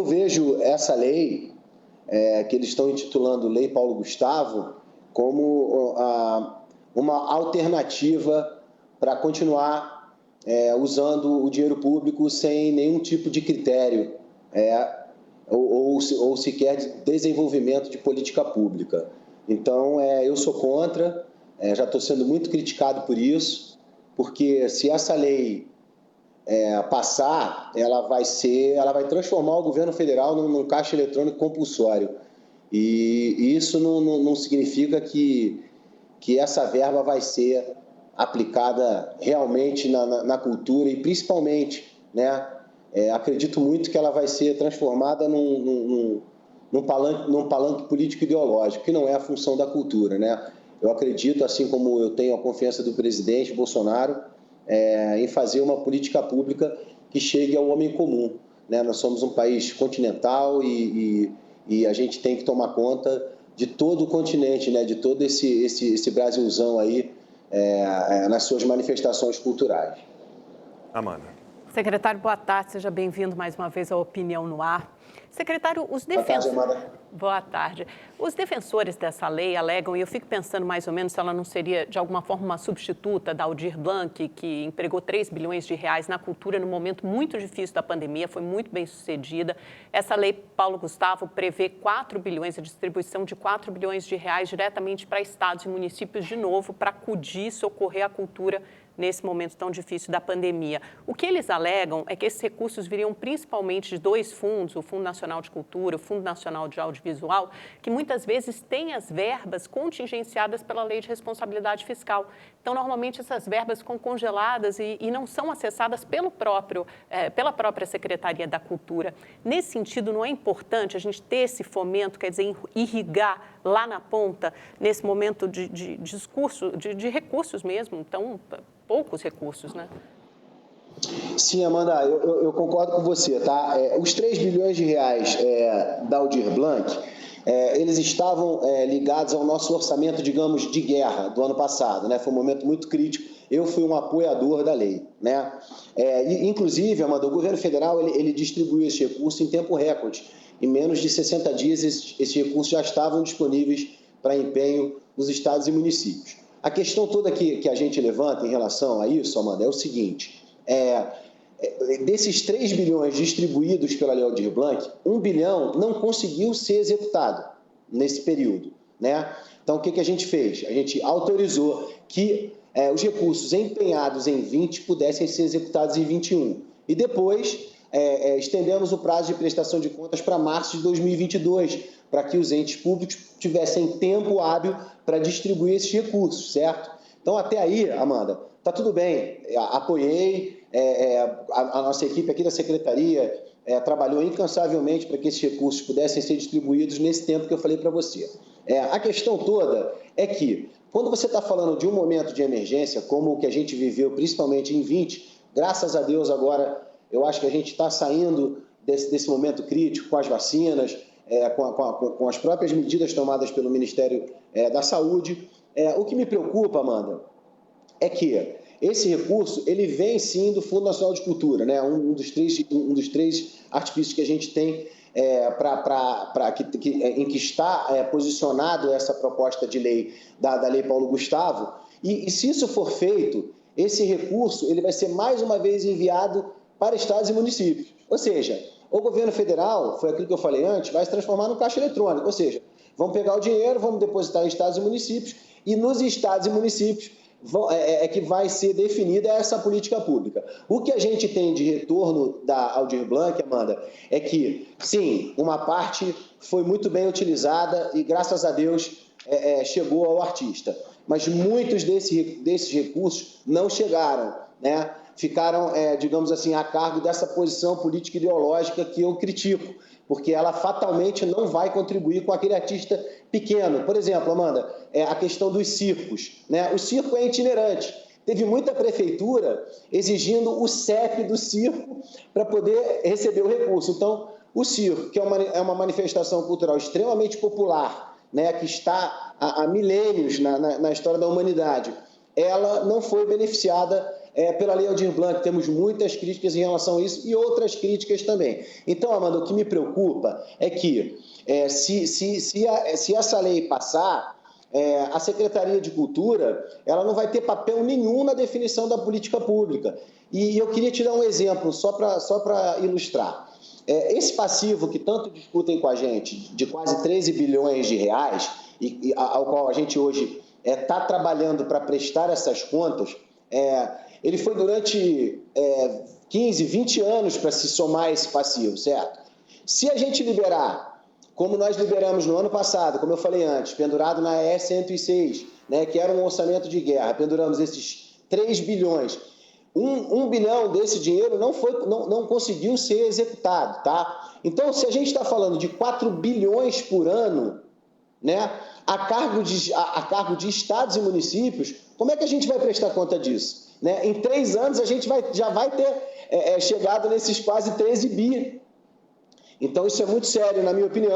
eu vejo essa lei, que eles estão intitulando Lei Paulo Gustavo, como uma alternativa para continuar usando o dinheiro público sem nenhum tipo de critério ou sequer de desenvolvimento de política pública. Então, eu sou contra, já estou sendo muito criticado por isso, porque se essa lei passar, ela vai transformar o governo federal num caixa eletrônico compulsório. E isso não significa que essa verba vai ser aplicada realmente na cultura e principalmente, né, acredito muito que ela vai ser transformada num palanque político-ideológico, que não é a função da cultura, né? Eu acredito, assim como eu tenho a confiança do presidente Bolsonaro, em fazer uma política pública que chegue ao homem comum, né? Nós somos um país continental e a gente tem que tomar conta de todo o continente, né? De todo esse Brasilzão aí, nas suas manifestações culturais. Amanda. Secretário, boa tarde, seja bem-vindo mais uma vez à Opinião no Ar. Secretário, os defensores... Boa tarde, Amanda. Boa tarde. Os defensores dessa lei alegam, e eu fico pensando mais ou menos se ela não seria, de alguma forma, uma substituta da Aldir Blanc, que empregou 3 bilhões de reais na cultura num momento muito difícil da pandemia, foi muito bem sucedida. Essa lei, Paulo Gustavo, prevê 4 bilhões, a distribuição de 4 bilhões de reais diretamente para estados e municípios, de novo, para acudir e socorrer a cultura nesse momento tão difícil da pandemia. O que eles alegam é que esses recursos viriam principalmente de 2 fundos, o Fundo Nacional de Cultura, o Fundo Nacional de Audiovisual, que muitas vezes têm as verbas contingenciadas pela Lei de Responsabilidade Fiscal. Então, normalmente, essas verbas ficam congeladas e não são acessadas pela própria Secretaria da Cultura. Nesse sentido, não é importante a gente ter esse fomento, quer dizer, irrigar lá na ponta, nesse momento de discurso, de recursos mesmo, então, poucos recursos, né? Sim, Amanda, eu concordo com você, tá? Os 3 bilhões de reais da Aldir Blanc, eles estavam ligados ao nosso orçamento, digamos, de guerra do ano passado, né? Foi um momento muito crítico. Eu fui um apoiador da lei, né? Inclusive, Amanda, o governo federal, ele distribuiu esse recurso em tempo recorde. Em menos de 60 dias, esses recursos já estavam disponíveis para empenho nos estados e municípios. A questão toda que a gente levanta em relação a isso, Amanda, é o seguinte: desses 3 bilhões distribuídos pela Lei Aldir Blanc, 1 bilhão não conseguiu ser executado nesse período, né? Então, o que a gente fez? A gente autorizou que os recursos empenhados em 20 pudessem ser executados em 21. E depois estendemos o prazo de prestação de contas para março de 2022, para que os entes públicos tivessem tempo hábil para distribuir esses recursos, certo? Então, até aí, Amanda, está tudo bem, apoiei, a nossa equipe aqui da Secretaria trabalhou incansavelmente para que esses recursos pudessem ser distribuídos nesse tempo que eu falei para você. A questão toda é que, quando você está falando de um momento de emergência, como o que a gente viveu, principalmente em 20, graças a Deus agora, eu acho que a gente está saindo desse momento crítico com as vacinas, com as próprias medidas tomadas pelo Ministério da Saúde. O que me preocupa, Amanda, é que esse recurso, ele vem sim do Fundo Nacional de Cultura, né? um dos três artifícios que a gente tem em que está posicionado essa proposta de lei da Lei Paulo Gustavo. E se isso for feito, esse recurso ele vai ser mais uma vez enviado para estados e municípios. Ou seja, o governo federal, foi aquilo que eu falei antes, vai se transformar num caixa eletrônico. Ou seja, vamos pegar o dinheiro, vamos depositar em estados e municípios, e nos estados e municípios que vai ser definida essa política pública. O que a gente tem de retorno da Aldir Blanc, Amanda, é que, sim, uma parte foi muito bem utilizada e, graças a Deus, chegou ao artista. Mas muitos desses recursos não chegaram, né? Ficaram, digamos assim, a cargo dessa posição política ideológica que eu critico, porque ela fatalmente não vai contribuir com aquele artista pequeno. Por exemplo, Amanda, a questão dos circos, né? O circo é itinerante. Teve muita prefeitura exigindo o CEP do circo para poder receber o recurso. Então, o circo, que é uma manifestação cultural extremamente popular, né? Que está há milênios na história da humanidade, ela não foi beneficiada pela Lei Aldir Blanc, temos muitas críticas em relação a isso e outras críticas também. Então, Amanda, o que me preocupa é que se essa lei passar, a Secretaria de Cultura ela não vai ter papel nenhum na definição da política pública. E eu queria te dar um exemplo, só para ilustrar. Esse passivo que tanto discutem com a gente, de quase 13 bilhões de reais, ao qual a gente hoje está trabalhando para prestar essas contas, ele foi durante 15, 20 anos para se somar esse passivo, certo? Se a gente liberar, como nós liberamos no ano passado, como eu falei antes, pendurado na E106, né, que era um orçamento de guerra, penduramos esses 3 bilhões, 1 bilhão desse dinheiro não conseguiu ser executado, tá? Então, se a gente está falando de 4 bilhões por ano, né, a cargo de estados e municípios, como é que a gente vai prestar conta disso? Né? Em 3 anos, a gente já vai ter chegado nesses quase 13 bi. Então, isso é muito sério, na minha opinião.